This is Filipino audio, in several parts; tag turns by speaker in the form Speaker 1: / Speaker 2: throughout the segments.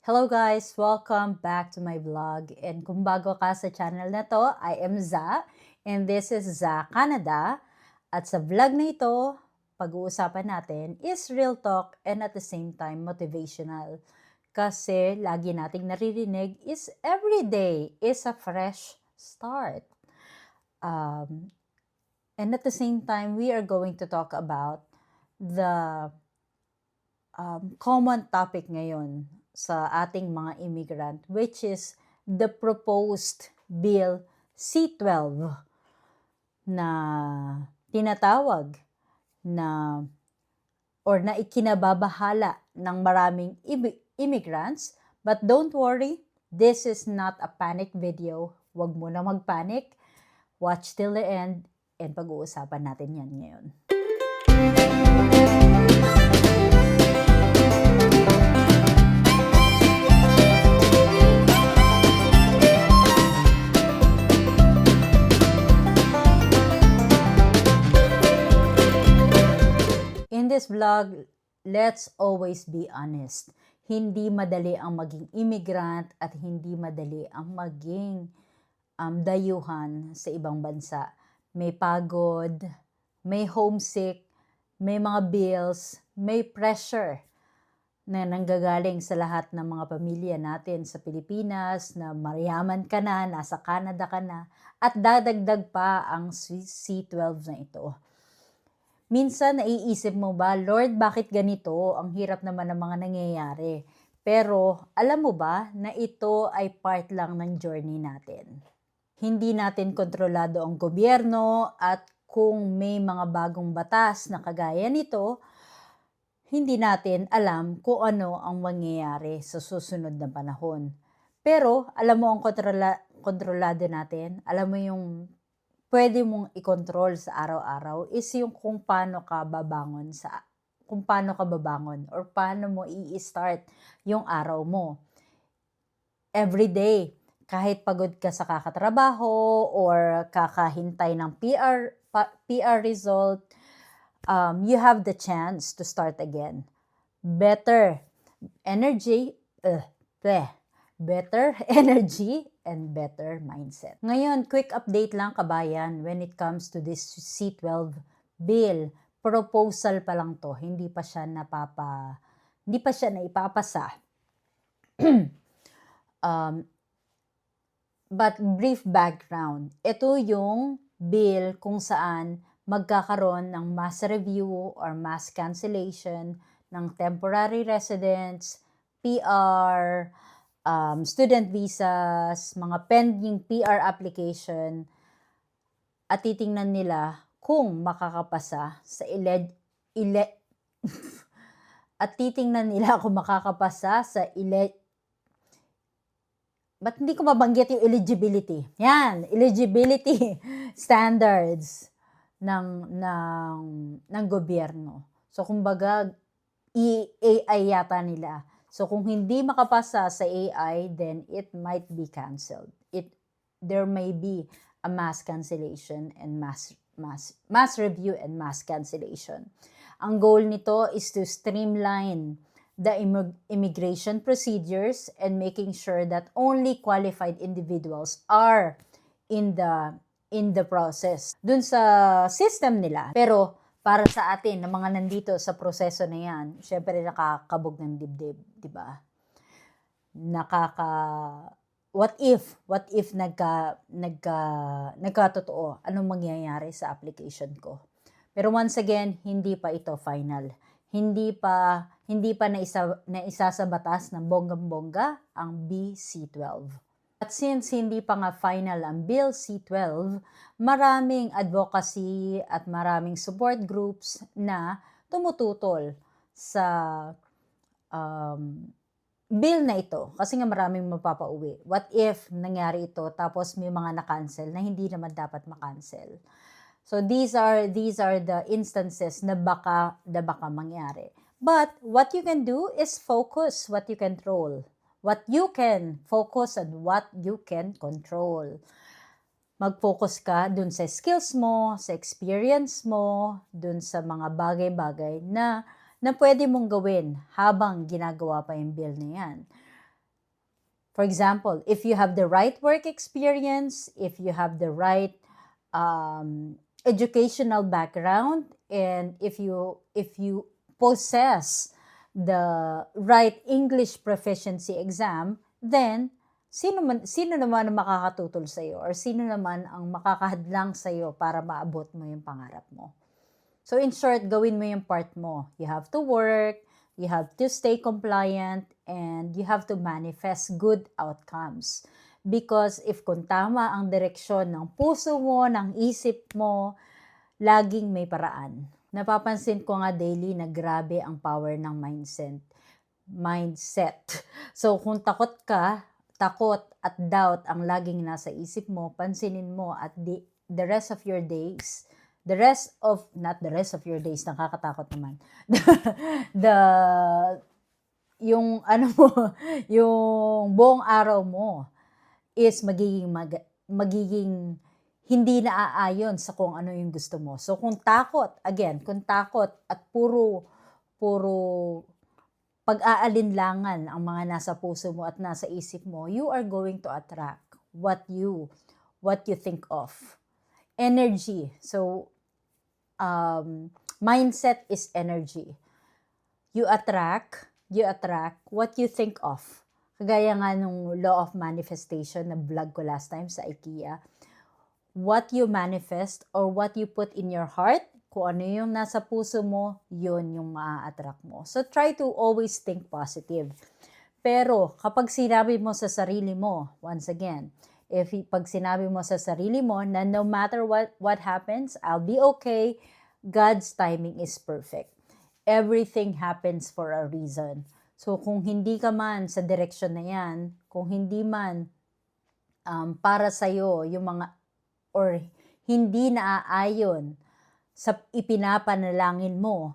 Speaker 1: Hello guys! Welcome back to my vlog. And kung bago ka sa channel na to, I am Za. And this is Za Canada. At sa vlog na ito, pag-uusapan natin is real talk and at the same time motivational. Kasi lagi nating naririnig is every day is a fresh start. And at the same time, we are going to talk about the common topic ngayon sa ating mga immigrant, which is the proposed Bill C-12 na tinatawag na or na ikinababahala ng maraming immigrants. But don't worry, this is not a panic video. Huwag mo na magpanic. Watch till the end and pag-uusapan natin yan ngayon. In this vlog, let's always be honest. Hindi madali ang maging immigrant at hindi madali ang maging dayuhan sa ibang bansa. May pagod, may homesick, may mga bills, may pressure na nanggagaling sa lahat ng mga pamilya natin sa Pilipinas, na mayaman ka na, nasa Canada ka na, at dadagdag pa ang C-12 na ito. Minsan naiisip mo ba, Lord, bakit ganito? Ang hirap naman ng mga nangyayari. Pero alam mo ba na ito ay part lang ng journey natin? Hindi natin kontrolado ang gobyerno at kung may mga bagong batas na kagaya nito, hindi natin alam kung ano ang mangyayari sa susunod na panahon. Pero alam mo ang kontrolado natin, alam mo yung pwede mong i-control sa araw-araw is yung kung paano ka babangon or paano mo i-start yung araw mo. Every day, kahit pagod ka sa kakatrabaho or kakahintay ng PR result, you have the chance to start again. Better energy and better mindset. Ngayon, quick update lang kabayan when it comes to this C-12 bill. Proposal pa lang to, hindi pa siya naipapasa. But brief background, ito yung bill kung saan magkakaroon ng mass review or mass cancellation ng temporary residents, PR, student visas, mga pending PR application, at titingnan nila kung makakapasa sa ba't hindi ko mabanggit yung eligibility? Yan, eligibility standards ng gobyerno. So kumbaga, AI yata nila. So kung hindi makapasa sa AI, then it might be canceled. There may be a mass cancellation and mass review and mass cancellation. Ang goal nito is to streamline the immigration procedures and making sure that only qualified individuals are in the process dun sa system nila. Pero para sa atin, na mga nandito sa proseso na yan, syempre nakakabog ng dibdib, di ba? What if nagkatotoo? Anong mangyayari sa application ko? Pero once again, hindi pa ito final. Hindi pa naisa sa batas ng bonggang-bongga ang BC-12. At since hindi pa nga final ang Bill C-12, maraming advocacy at maraming support groups na tumututol sa bill na ito. Kasi nga maraming mapapauwi. What if nangyari ito tapos may mga na-cancel na hindi naman dapat ma-cancel? So these are the instances na baka mangyari. But what you can do is focus what you control. What you can focus on what you can control. Mag-focus ka dun sa skills mo, sa experience mo, dun sa mga bagay-bagay na pwede mong gawin habang ginagawa pa yung bill na yan. For example, if you have the right work experience, if you have the right educational background, and if you possess the right English proficiency exam, then sino naman ang makakatutol sa iyo, or sino naman ang makakahadlang sa iyo para maabot mo yung pangarap mo. So in short, gawin mo yung part mo. You have to work, you have to stay compliant, and you have to manifest good outcomes. Because if kung tama ang direksyon ng puso mo, ng isip mo, laging may paraan. Napapansin ko nga daily na grabe ang power ng mindset. So kung takot at doubt ang laging nasa isip mo, pansinin mo at the rest of your days, not the rest of your days, nakakatakot naman. Yung yung buong araw mo is magiging hindi naaayon sa kung ano yung gusto mo. So kung takot at puro pag-aalinlangan ang mga nasa puso mo at nasa isip mo, you are going to attract what you think of. Energy. So mindset is energy. You attract what you think of. Kagaya nga nung law of manifestation na vlog ko last time sa IKEA. What you manifest or what you put in your heart, kung ano yung nasa puso mo, yun yung maa-attract mo. So try to always think positive. Pero kapag sinabi mo sa sarili mo, once again, pag sinabi mo sa sarili mo na no matter what happens, I'll be okay, God's timing is perfect. Everything happens for a reason. So kung hindi ka man sa direksyon na yan, kung hindi man para sa'yo yung mga, or hindi naaayon sa ipinapanalangin mo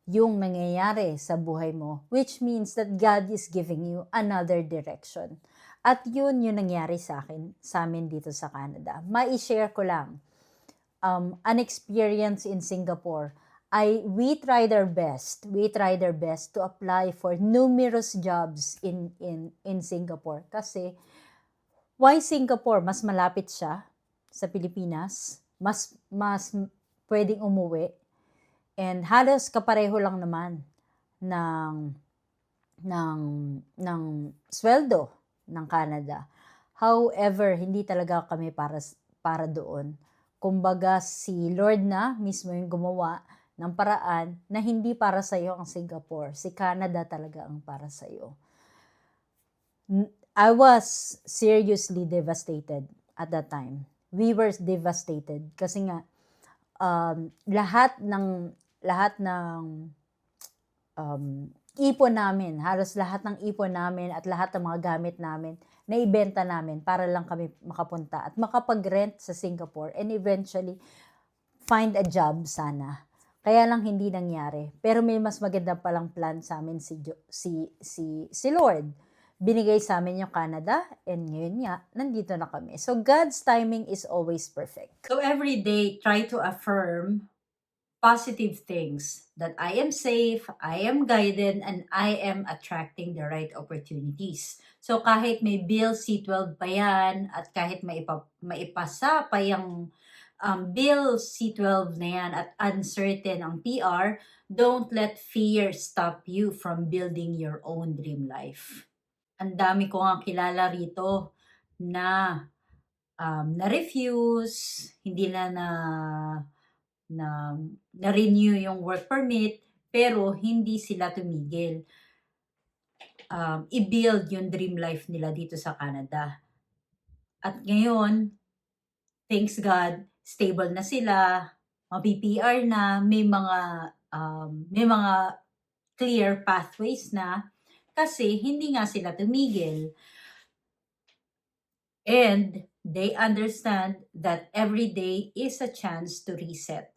Speaker 1: yung nangyayari sa buhay mo, which means that God is giving you another direction. At yun yung nangyari sa amin dito sa Canada. Ma-share ko lang. An experience in Singapore. We tried our best to apply for numerous jobs in Singapore. Kasi, why Singapore? Mas malapit siya sa Pilipinas. Mas pwedeng umuwi. And halos kapareho lang naman ng sweldo ng Canada. However, hindi talaga kami para doon. Kumbaga, si Lord na mismo yung gumawa ng paraan na hindi para sa iyo ang Singapore. Si Canada talaga ang para sa iyo. I was seriously devastated at that time. We were devastated kasi nga lahat ng ipon namin, halos lahat ng ipon namin at lahat ng mga gamit namin, naibenta namin para lang kami makapunta at makapag-rent sa Singapore and eventually find a job sana. Kaya lang hindi nangyari. Pero may mas maganda palang plan sa amin si Lord. Binigay sa amin yung Canada, and ngayon nga, nandito na kami. So, God's timing is always perfect. So, every day, try to affirm positive things, that I am safe, I am guided, and I am attracting the right opportunities. So, kahit may bill C12 pa yan, at kahit maipasa pa yung bill C12 na yan at uncertain ang PR, don't let fear stop you from building your own dream life. Ang dami ko nga kilala rito na na-refuse, hindi na-renew yung work permit, pero hindi sila tumigil i-build yung dream life nila dito sa Canada. At ngayon, thanks God, stable na sila, mapi-PR na, may mga clear pathways na, kasi hindi nga sila tumigil. And they understand that every day is a chance to reset.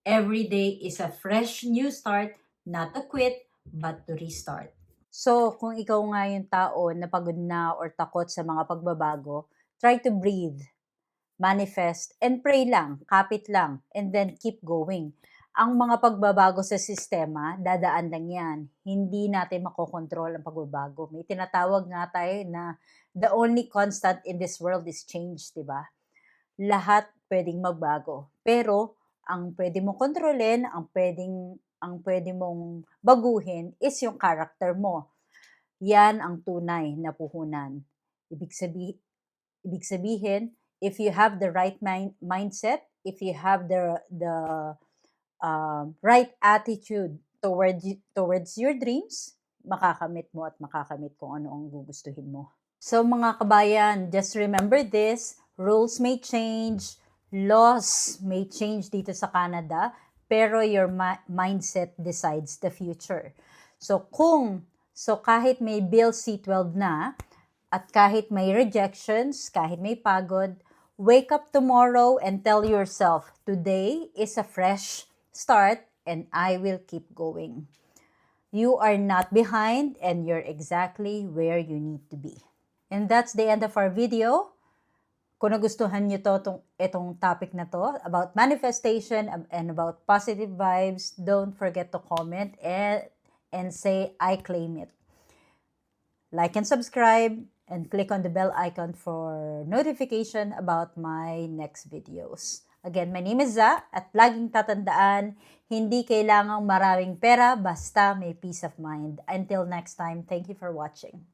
Speaker 1: Every day is a fresh new start, not to quit, but to restart. So, kung ikaw nga yung tao na pagod na or takot sa mga pagbabago, try to breathe, manifest, and pray lang, kapit lang, and then keep going. Ang mga pagbabago sa sistema, dadaan lang yan. Hindi natin makokontrol ang pagbabago. May tinatawag nga tayo na the only constant in this world is change, di ba? Lahat pwedeng magbago. Pero, ang pwede mong kontrolin, ang pwede mong baguhin is yung character mo. Yan ang tunay na puhunan. Ibig sabihin, if you have the right mindset, if you have the right attitude towards your dreams, makakamit mo at makakamit kung ano ang gugustuhin mo. So mga kabayan, just remember this, rules may change, laws may change dito sa Canada, pero your mindset decides the future. So kahit may Bill C-12 na, at kahit may rejections, kahit may pagod, wake up tomorrow and tell yourself, today is a fresh start and I will keep going. You are not behind and you're exactly where you need to be. And that's the end of our video. Kung nagustuhan nyo itong topic na to about manifestation and about positive vibes, don't forget to comment and say, I claim it. Like and subscribe and click on the bell icon for notification about my next videos. Again, my name is Za at laging tatandaan, hindi kailangang maraming pera basta may peace of mind. Until next time, thank you for watching.